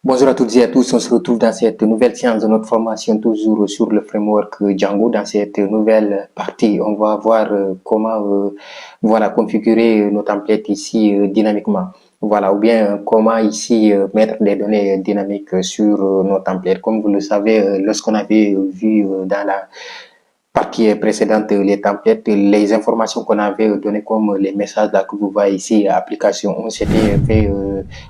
Bonjour à toutes et à tous, on se retrouve dans cette nouvelle séance de notre formation toujours sur le framework Django. Dans cette nouvelle partie, on va voir comment voilà, configurer nos templates ici dynamiquement. Voilà, ou bien comment ici mettre des données dynamiques sur nos templates. Comme vous le savez, lorsqu'on avait vu dans la partie précédente, les templates, les informations qu'on avait données comme les messages là que vous voyez ici, application, on s'était fait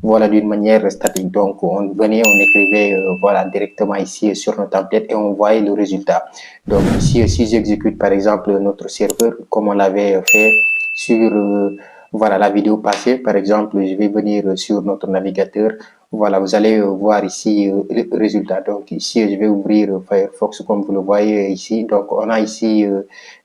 voilà d'une manière statique. Donc on venait, on écrivait voilà directement ici sur nos templates et on voyait le résultat. Donc ici, si j'exécute par exemple notre serveur comme on l'avait fait sur voilà la vidéo passée, par exemple, je vais venir sur notre navigateur. Voilà, vous allez voir ici le résultat. Donc ici, je vais ouvrir Firefox comme vous le voyez ici. Donc on a ici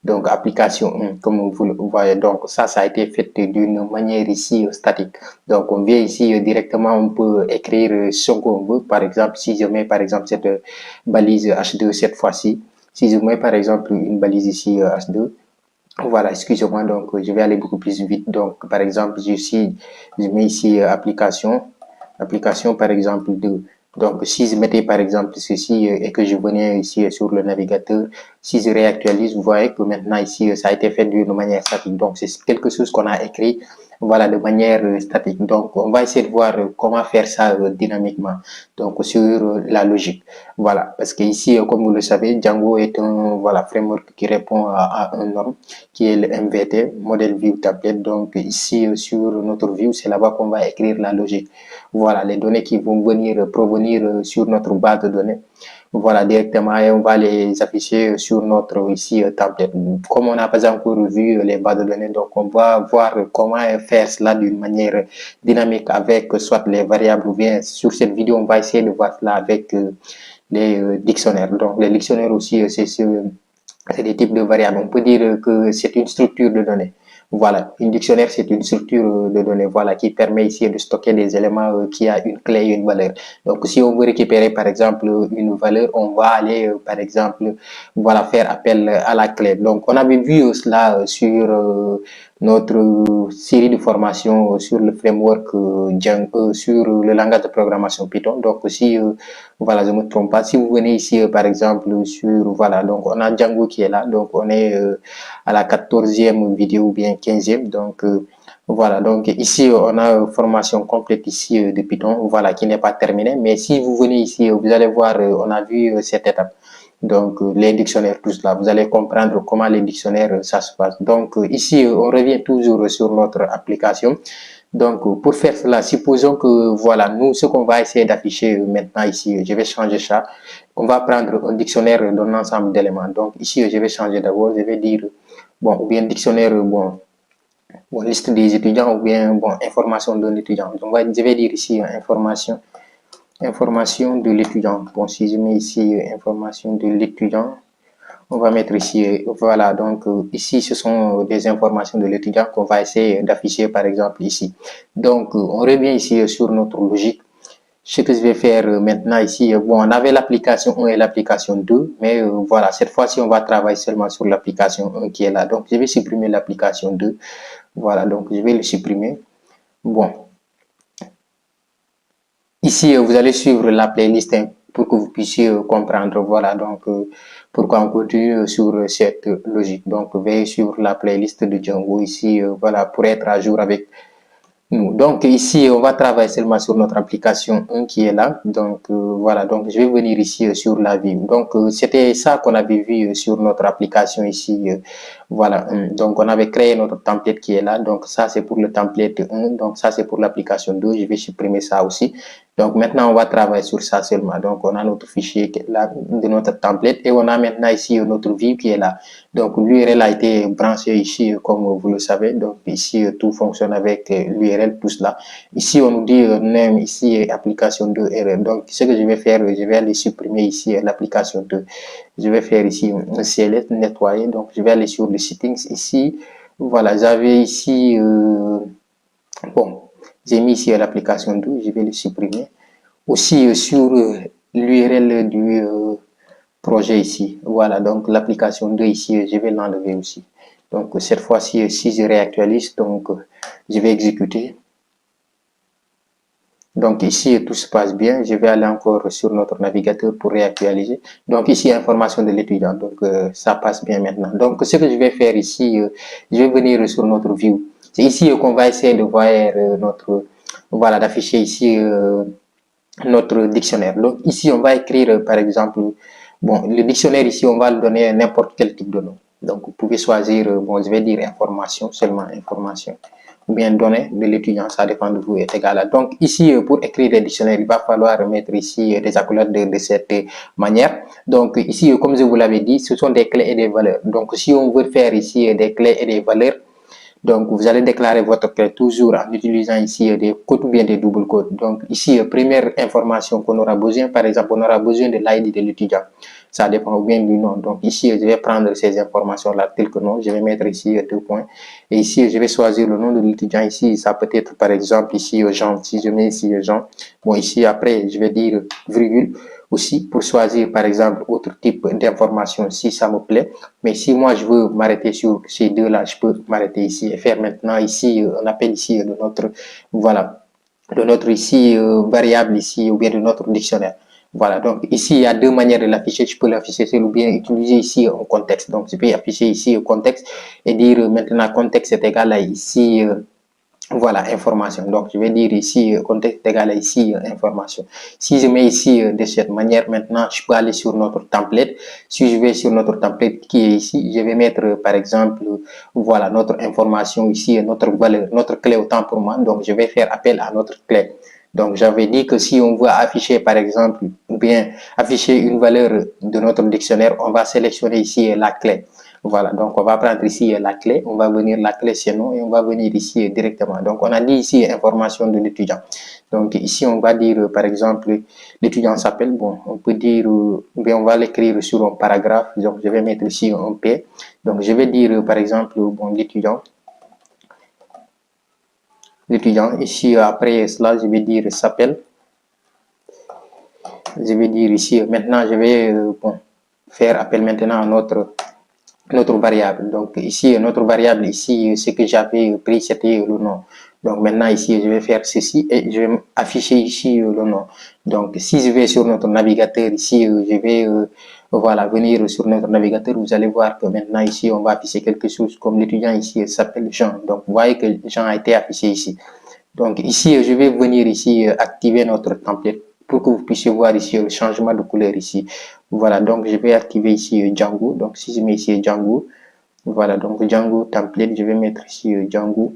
donc application 1 comme vous le voyez. Donc ça a été fait d'une manière ici statique. Donc on vient ici directement, on peut écrire ce qu'on veut. Par exemple, si je mets par exemple cette balise H2 cette fois-ci, si je mets par exemple une balise ici H2, voilà, excusez-moi, donc je vais aller beaucoup plus vite. Donc par exemple, je mets ici application par exemple de donc si je mettais par exemple ceci et que je venais ici sur le navigateur, si je réactualise, vous voyez que maintenant ici ça a été fait d'une manière statique. Donc c'est quelque chose qu'on a écrit voilà de manière statique. Donc on va essayer de voir comment faire ça dynamiquement. Donc sur la logique. Voilà, parce que ici comme vous le savez, Django est un voilà framework qui répond à un norme qui est le MVT, Model View Template. Donc ici sur notre view, c'est là-bas qu'on va écrire la logique. Voilà, les données qui vont venir provenir sur notre base de données. Voilà, directement, et on va les afficher sur notre ici template. Comme on n'a pas encore vu les bases de données, donc on va voir comment faire cela d'une manière dynamique avec soit les variables ou bien sur cette vidéo, on va essayer de voir cela avec les dictionnaires. Donc les dictionnaires aussi, c'est des types de variables. On peut dire que c'est une structure de données. Voilà, une dictionnaire, c'est une structure de données voilà, qui permet ici de stocker des éléments qui a une clé et une valeur. Donc, si on veut récupérer, par exemple, une valeur, on va aller, par exemple, voilà, faire appel à la clé. Donc, on avait vu cela sur notre série de formation sur le framework Django, sur le langage de programmation Python. Donc, si voilà, je ne me trompe pas. Si vous venez ici, par exemple, sur, voilà, donc on a Django qui est là. Donc, on est à la 14e vidéo ou bien 15e. Donc, voilà, donc ici, on a une formation complète ici de Python, voilà, qui n'est pas terminée. Mais si vous venez ici, vous allez voir, on a vu cette étape. Donc, les dictionnaires, tout cela, vous allez comprendre comment les dictionnaires, ça se passe. Donc, ici, on revient toujours sur notre application. Donc, pour faire cela, supposons que, voilà, nous, ce qu'on va essayer d'afficher maintenant ici, je vais changer ça. On va prendre un dictionnaire d'un ensemble d'éléments. Donc, ici, je vais changer d'abord, je vais dire, bon, ou bien dictionnaire, bon liste des étudiants, ou bien, bon, information d'un étudiant. Donc, je vais dire ici, information de l'étudiant. Bon, si je mets ici, information de l'étudiant, on va mettre ici, voilà, donc ici, ce sont des informations de l'étudiant qu'on va essayer d'afficher, par exemple, ici. Donc, on revient ici sur notre logique. Ce que je vais faire maintenant ici, bon, on avait l'application 1 et l'application 2, mais voilà, cette fois-ci, on va travailler seulement sur l'application 1 qui est là. Donc, je vais supprimer l'application 2. Voilà, donc je vais le supprimer. Bon, ici, vous allez suivre la playlist pour que vous puissiez comprendre, voilà, donc pourquoi on continue sur cette logique. Donc, veuillez suivre la playlist de Django ici, voilà, pour être à jour avec nous. Donc, ici, on va travailler seulement sur notre application 1 qui est là. Donc, voilà, donc je vais venir ici sur la vue. Donc, c'était ça qu'on avait vu sur notre application ici. Voilà, donc on avait créé notre template qui est là. Donc, ça, c'est pour le template 1. Donc, ça, c'est pour l'application 2. Je vais supprimer ça aussi. Donc maintenant, on va travailler sur ça seulement. Donc on a notre fichier qui est là de notre template et on a maintenant ici notre view qui est là. Donc l'URL a été branché ici comme vous le savez. Donc ici tout fonctionne avec l'URL, tout cela. Ici on nous dit name ici application 2 erreur. Donc ce que je vais faire, je vais aller supprimer ici l'application 2. Je vais faire ici CLS nettoyer. Donc je vais aller sur les settings ici. Voilà, j'avais ici bon. J'ai mis ici l'application 2, je vais le supprimer. Aussi sur l'URL du projet ici. Voilà, donc l'application 2 ici, je vais l'enlever aussi. Donc cette fois-ci, si je réactualise, donc je vais exécuter. Donc ici, tout se passe bien. Je vais aller encore sur notre navigateur pour réactualiser. Donc ici, information de l'étudiant. Donc ça passe bien maintenant. Donc ce que je vais faire ici, je vais venir sur notre view. C'est ici qu'on va essayer de voir notre, voilà, d'afficher ici notre dictionnaire. Donc ici, on va écrire par exemple, bon, le dictionnaire ici, on va le donner n'importe quel type de nom. Donc vous pouvez choisir, bon, je vais dire information, seulement information, ou bien données de l'étudiant, ça dépend de vous, est égal à. Donc ici, pour écrire des dictionnaires, il va falloir mettre ici des accolades de cette manière. Donc ici, comme je vous l'avais dit, ce sont des clés et des valeurs. Donc si on veut faire ici des clés et des valeurs, donc, vous allez déclarer votre clé toujours en utilisant ici des codes ou bien des doubles codes. Donc, ici, première information qu'on aura besoin, par exemple, on aura besoin de l'ID de l'étudiant. Ça dépend bien du nom. Donc, ici, je vais prendre ces informations-là, telles que nom. Je vais mettre ici 2 points. Et ici, je vais choisir le nom de l'étudiant. Ici, ça peut être, par exemple, ici, Jean. Si je mets ici Jean, bon, ici, après, je vais dire virgule aussi pour choisir, par exemple, autre type d'information si ça me plaît. Mais si moi, je veux m'arrêter sur ces deux-là, je peux m'arrêter ici et faire maintenant ici, on appelle ici de notre, voilà, de notre ici variable ici ou bien de notre dictionnaire. Voilà, donc ici, il y a deux manières de l'afficher. Je peux l'afficher seul ou bien utiliser ici un contexte. Donc, je peux afficher ici un contexte et dire maintenant contexte est égal à ici, voilà, information. Donc, je vais dire ici, contexte égal à ici, information. Si je mets ici de cette manière, maintenant, je peux aller sur notre template. Si je vais sur notre template qui est ici, je vais mettre, par exemple, voilà, notre information ici, notre valeur, notre clé autant pour moi. Donc, je vais faire appel à notre clé. Donc, j'avais dit que si on veut afficher, par exemple, ou bien afficher une valeur de notre dictionnaire, on va sélectionner ici la clé. Voilà, donc on va prendre ici la clé, on va venir la clé chez nous et on va venir ici directement. Donc on a dit ici information de l'étudiant. Donc ici on va dire par exemple l'étudiant s'appelle, bon on peut dire, bien on va l'écrire sur un paragraphe, donc je vais mettre ici un P. Donc je vais dire par exemple bon l'étudiant ici après cela je vais dire s'appelle. Je vais dire ici maintenant je vais bon, faire appel maintenant à notre variable. Donc ici, notre variable ici, ce que j'avais pris, c'était le nom. Donc maintenant ici, je vais faire ceci et je vais afficher ici le nom. Donc si je vais sur notre navigateur ici, je vais voilà, venir sur notre navigateur, vous allez voir que maintenant ici, on va afficher quelque chose comme l'étudiant ici s'appelle Jean. Donc vous voyez que Jean a été affiché ici. Donc ici, je vais venir ici activer notre template pour que vous puissiez voir ici le changement de couleur ici. Voilà, donc je vais activer ici Django. Donc si je mets ici Django, voilà, donc Django template, je vais mettre ici Django.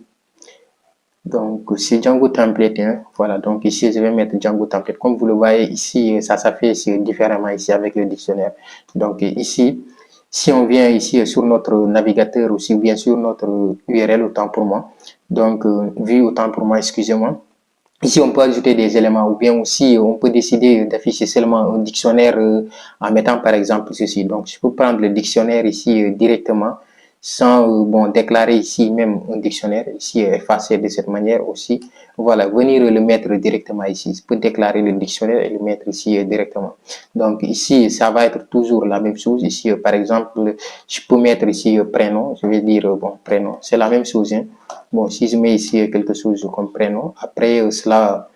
Donc c'est Django template, hein. Voilà, donc ici je vais mettre Django template. Comme vous le voyez ici, ça s'affiche différemment ici avec le dictionnaire. Donc ici, si on vient ici sur notre navigateur aussi, bien sûr notre URL, autant pour moi. Donc, vu autant pour moi, excusez-moi. Ici, on peut ajouter des éléments ou bien aussi, on peut décider d'afficher seulement un dictionnaire en mettant par exemple ceci. Donc, je peux prendre le dictionnaire ici directement sans bon, déclarer ici même un dictionnaire, ici effacer de cette manière aussi. Voilà, venir le mettre directement ici. Je peux déclarer le dictionnaire et le mettre ici directement. Donc ici, ça va être toujours la même chose. Ici, par exemple, je peux mettre ici prénom. Je vais dire, bon, prénom. C'est la même chose. Hein. Bon, si je mets ici quelque chose comme prénom, après cela,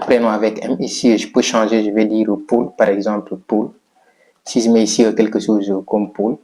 prénom avec M, ici, je peux changer. Je vais dire Paul, par exemple, Paul. Si je mets ici quelque chose comme Paul,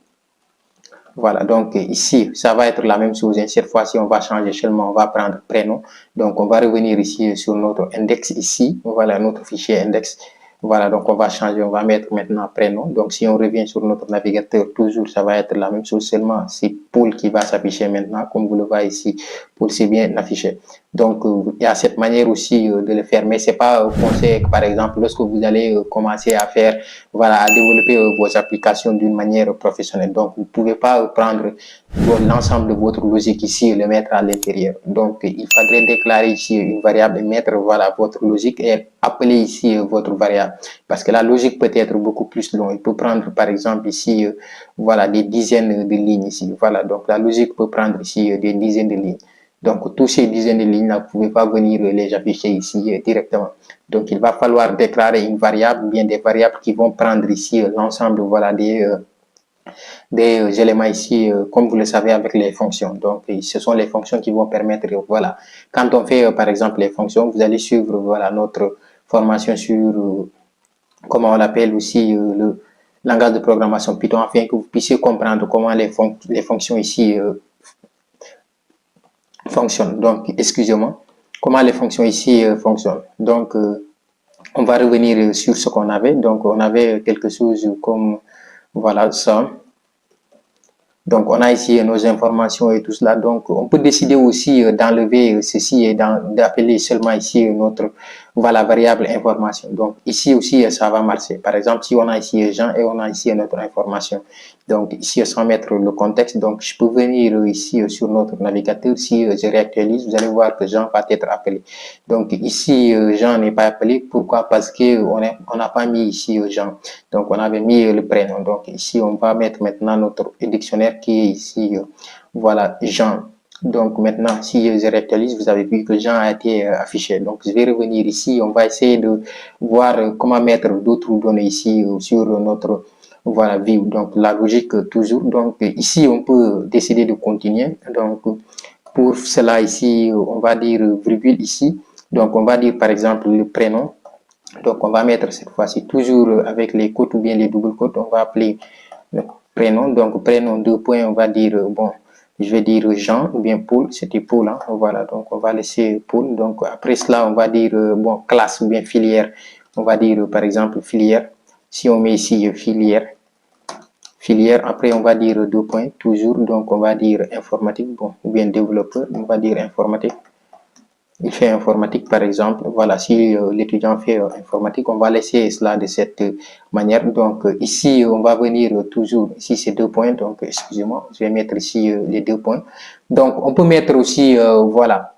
voilà, donc ici, ça va être la même chose. Cette fois-ci, on va changer seulement, on va prendre prénom. Donc, on va revenir ici sur notre index ici. Voilà, notre fichier index. Voilà, donc on va changer, on va mettre maintenant prénom. Donc, si on revient sur notre navigateur, toujours, ça va être la même chose. Seulement, c'est Paul qui va s'afficher maintenant. Comme vous le voyez ici, Paul, c'est bien affiché. Donc, il y a cette manière aussi de le faire. Mais c'est pas un conseil, par exemple, lorsque vous allez commencer à faire, voilà, à développer vos applications d'une manière professionnelle. Donc, vous pouvez pas prendre l'ensemble de votre logique ici et le mettre à l'intérieur. Donc, il faudrait déclarer ici une variable et mettre, voilà, votre logique et appeler ici votre variable. Parce que la logique peut être beaucoup plus longue. Il peut prendre, par exemple, ici, voilà, des dizaines de lignes ici. Voilà, donc la logique peut prendre ici des dizaines de lignes. Donc, tous ces dizaines de lignes, vous ne pouvez pas venir les afficher ici directement. Donc, il va falloir déclarer une variable, bien des variables qui vont prendre ici l'ensemble, voilà, des éléments ici, comme vous le savez, avec les fonctions. Donc, ce sont les fonctions qui vont permettre, voilà, quand on fait, par exemple, les fonctions, vous allez suivre, voilà, notre formation sur, comment on l'appelle aussi, le langage de programmation Python, afin que vous puissiez comprendre comment les fonctions ici fonctionnent. Donc, excusez-moi, comment les fonctions ici fonctionnent. Donc, on va revenir sur ce qu'on avait. Donc, on avait quelque chose comme, voilà, ça. Donc, on a ici nos informations et tout cela. Donc, on peut décider aussi d'enlever ceci et d'appeler seulement ici notre voilà, variable information. Donc, ici aussi, ça va marcher. Par exemple, si on a ici Jean et on a ici notre information. Donc, ici, sans mettre le contexte, donc je peux venir ici sur notre navigateur. Si je réactualise, vous allez voir que Jean va être appelé. Donc, ici, Jean n'est pas appelé. Pourquoi? Parce qu'on n'a pas mis ici Jean. Donc, on avait mis le prénom. Donc, ici, on va mettre maintenant notre dictionnaire qui est ici, voilà, Jean. Donc, maintenant, si je réactualise, vous avez vu que Jean a été affiché. Donc, je vais revenir ici. On va essayer de voir comment mettre d'autres données ici sur notre, voilà, view. Donc, la logique toujours. Donc, ici, on peut décider de continuer. Donc, pour cela, ici, on va dire virgule ici. Donc, on va dire, par exemple, le prénom. Donc, on va mettre cette fois-ci toujours avec les côtes ou bien les doubles côtes. On va appeler le prénom. Donc, prénom, deux points, on va dire, bon, je vais dire Jean ou bien Paul. C'était Paul, hein. Voilà, donc on va laisser Paul. Donc, après cela, on va dire, bon, classe ou bien filière. On va dire, par exemple, filière. Si on met ici filière, après, on va dire deux points, toujours. Donc, on va dire informatique, bon, ou bien développeur. On va dire informatique. Il fait informatique, par exemple. Voilà, si l'étudiant fait informatique, on va laisser cela de cette manière. Donc, ici, on va venir toujours, ici, c'est deux points. Donc, excusez-moi, je vais mettre ici les deux points. Donc, on peut mettre aussi, voilà,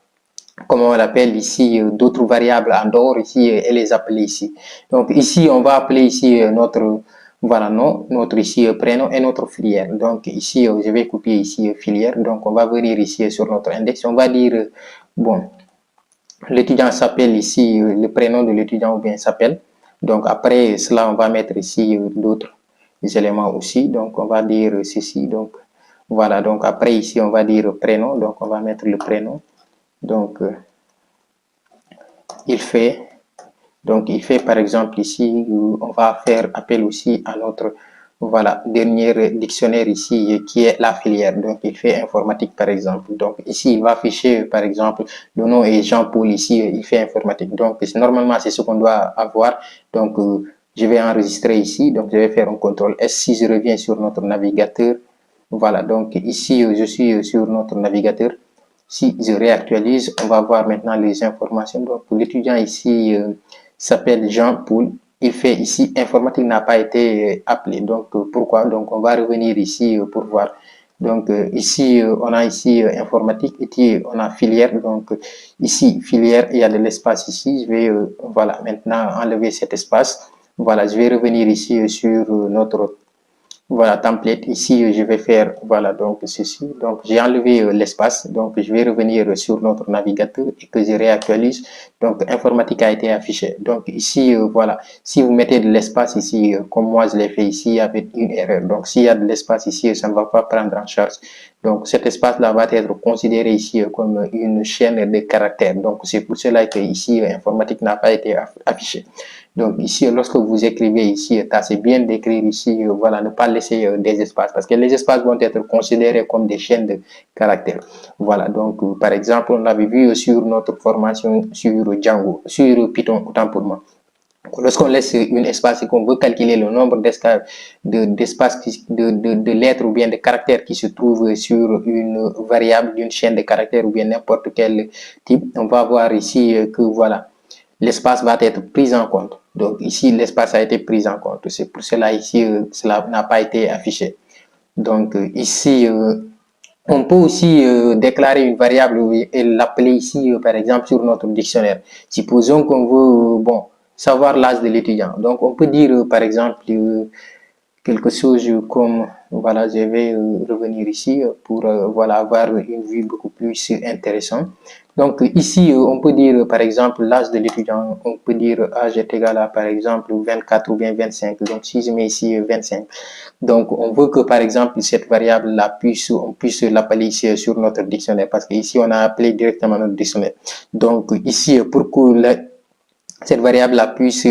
comment on l'appelle ici, d'autres variables en dehors ici et les appeler ici. Donc, ici, on va appeler ici notre, voilà, nom, notre ici prénom et notre filière. Donc, ici, je vais copier ici filière. Donc, on va venir ici sur notre index. On va dire, bon, l'étudiant s'appelle ici, le prénom de l'étudiant ou bien s'appelle. Donc après cela, on va mettre ici d'autres éléments aussi. Donc on va dire ceci. Donc voilà, donc après ici, on va dire prénom. Donc on va mettre le prénom. Donc il fait. Donc il fait par exemple ici, on va faire appel aussi à notre voilà, dernier dictionnaire ici qui est la filière. Donc, il fait informatique par exemple. Donc, ici, il va afficher par exemple le nom est Jean-Paul ici, il fait informatique. Donc, normalement, c'est ce qu'on doit avoir. Donc, je vais enregistrer ici. Donc, je vais faire un contrôle S. Si je reviens sur notre navigateur, voilà. Donc, ici, je suis sur notre navigateur. Si je réactualise, on va voir maintenant les informations. Donc, l'étudiant ici s'appelle Jean-Paul. Il fait ici, informatique n'a pas été appelé. Donc, pourquoi? Donc, on va revenir ici pour voir. Donc, ici, on a ici informatique, ici, on a filière. Donc, ici, filière, il y a de l'espace ici. Je vais, voilà, maintenant enlever cet espace. Voilà, je vais revenir ici sur notre voilà, template. Ici, je vais faire, voilà, donc ceci. Donc, j'ai enlevé l'espace. Donc, je vais revenir sur notre navigateur et que je réactualise. Donc, informatique a été affiché. Donc, ici, voilà, si vous mettez de l'espace ici, comme moi je l'ai fait ici avec une erreur. Donc, s'il y a de l'espace ici, ça ne va pas prendre en charge. Donc, cet espace-là va être considéré ici comme une chaîne de caractères. Donc, c'est pour cela que ici, informatique n'a pas été affiché. Donc ici, lorsque vous écrivez ici, c'est bien d'écrire ici, voilà, ne pas laisser des espaces, parce que les espaces vont être considérés comme des chaînes de caractères. Voilà, donc par exemple, on avait vu sur notre formation sur Django, sur Python, autant pour moi. Lorsqu'on laisse un espace et qu'on veut calculer le nombre d'espaces, de lettres ou bien de caractères qui se trouvent sur une variable d'une chaîne de caractères ou bien n'importe quel type, on va voir ici que voilà, l'espace va être pris en compte. Donc ici, l'espace a été pris en compte. C'est pour cela ici, cela n'a pas été affiché. Donc ici, on peut aussi déclarer une variable et l'appeler ici, par exemple, sur notre dictionnaire. Supposons qu'on veut, bon, savoir l'âge de l'étudiant. Donc on peut dire, par exemple, quelque chose comme, voilà, je vais revenir ici pour voilà, avoir une vue beaucoup plus intéressante. Donc ici, on peut dire par exemple l'âge de l'étudiant, on peut dire âge est égal à par exemple 24 ou bien 25. Donc si je mets ici 25, donc on veut que par exemple cette variable-là on puisse l'appeler ici sur notre dictionnaire, parce qu'ici on a appelé directement notre dictionnaire. Donc ici, pour que cette variable-là puisse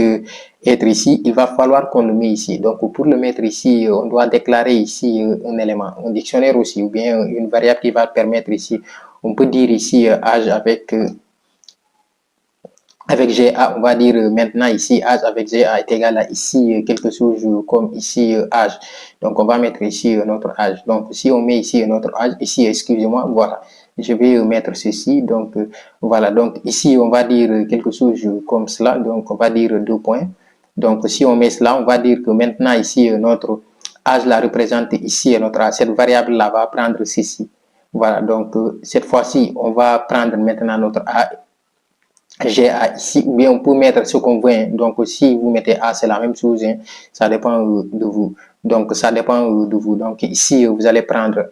être ici, il va falloir qu'on le mette ici. Donc, pour le mettre ici, on doit déclarer ici un élément, un dictionnaire aussi, ou bien une variable qui va permettre ici. On peut dire ici âge avec GA, on va dire maintenant ici âge avec GA est égal à ici quelque chose comme ici âge. Donc, on va mettre ici notre âge. Donc, si on met ici notre âge, ici, excusez-moi, voilà. Je vais mettre ceci. Donc, voilà. Donc, ici, on va dire quelque chose comme cela. Donc, on va dire 2 points. Donc, si on met cela, on va dire que maintenant ici, notre âge la représente ici notre âge. Cette variable-là va prendre ceci. Voilà. Donc, cette fois-ci, on va prendre maintenant notre âge. GA ici, ou bien on peut mettre ce qu'on veut. Donc, si vous mettez A, c'est la même chose. Hein. Ça dépend de vous. Donc, ça dépend de vous. Donc, ici, vous allez prendre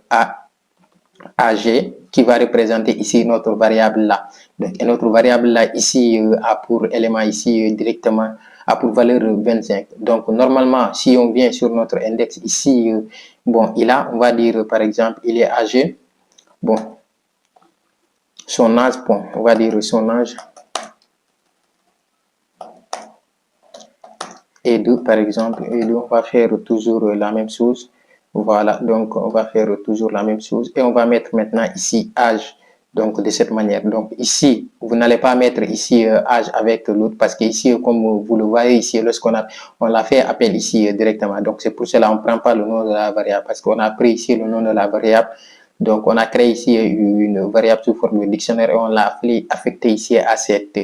AG qui va représenter ici notre variable là. Donc, et notre variable là, ici, a pour élément ici directement, a pour valeur 25. Donc, normalement, si on vient sur notre index ici, bon, on va dire par exemple, il est âgé. Bon, son âge, bon, on va dire son âge. Et 2 par exemple, et 2 on va faire toujours la même chose. Voilà, donc on va faire toujours la même chose et on va mettre maintenant ici âge, donc de cette manière. Donc ici, vous n'allez pas mettre ici âge avec l'autre, parce que ici, comme vous le voyez ici, lorsqu'on l'a fait appel ici directement. Donc c'est pour cela qu'on ne prend pas le nom de la variable, parce qu'on a pris ici le nom de la variable. Donc on a créé ici une variable sous forme de dictionnaire et on l'a affecté ici à cette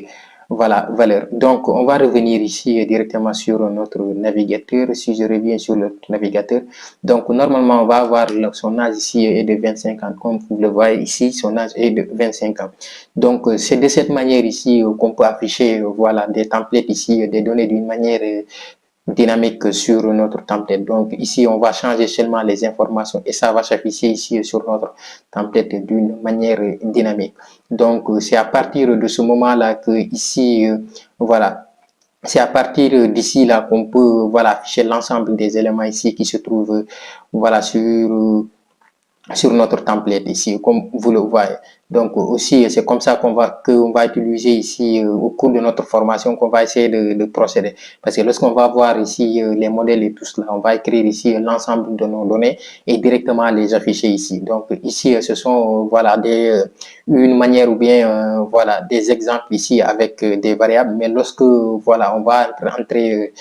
voilà, valeur. Donc, on va revenir ici directement sur notre navigateur. Si je reviens sur le navigateur, donc normalement, on va avoir son âge ici est de 25 ans. Comme vous le voyez ici, son âge est de 25 ans. Donc, c'est de cette manière ici qu'on peut afficher voilà, des templates ici, des données d'une manière dynamique sur notre template. Donc ici, on va changer seulement les informations et ça va s'afficher ici sur notre template d'une manière dynamique. Donc c'est à partir de ce moment-là que ici, voilà, c'est à partir d'ici là qu'on peut voilà afficher l'ensemble des éléments ici qui se trouvent voilà sur notre template ici, comme vous le voyez. Donc aussi, c'est comme ça qu'on va utiliser ici au cours de notre formation, qu'on va essayer de procéder. Parce que lorsqu'on va voir ici les modèles et tout cela, on va écrire ici l'ensemble de nos données et directement les afficher ici. Donc ici, ce sont voilà une manière ou bien voilà des exemples ici avec des variables. Mais lorsque voilà, on va entrer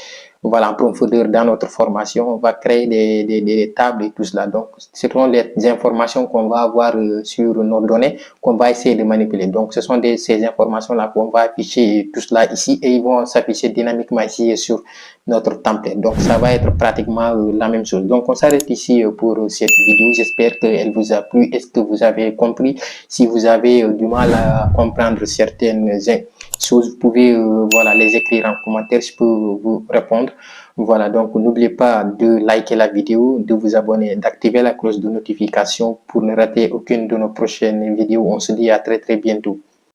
voilà, en profondeur dans notre formation, on va créer des tables et tout cela. Donc, ce sont les informations qu'on va avoir sur nos données qu'on va essayer de manipuler. Donc, ce sont ces informations-là qu'on va afficher tout cela ici et ils vont s'afficher dynamiquement ici sur notre template. Donc, ça va être pratiquement la même chose. Donc, on s'arrête ici pour cette vidéo. J'espère qu'elle vous a plu. Est-ce que vous avez compris? Si vous avez du mal à comprendre certaines choses, vous pouvez voilà, les écrire en commentaire, je peux vous répondre. Voilà, donc n'oubliez pas de liker la vidéo, de vous abonner, d'activer la cloche de notification pour ne rater aucune de nos prochaines vidéos. On se dit à très bientôt.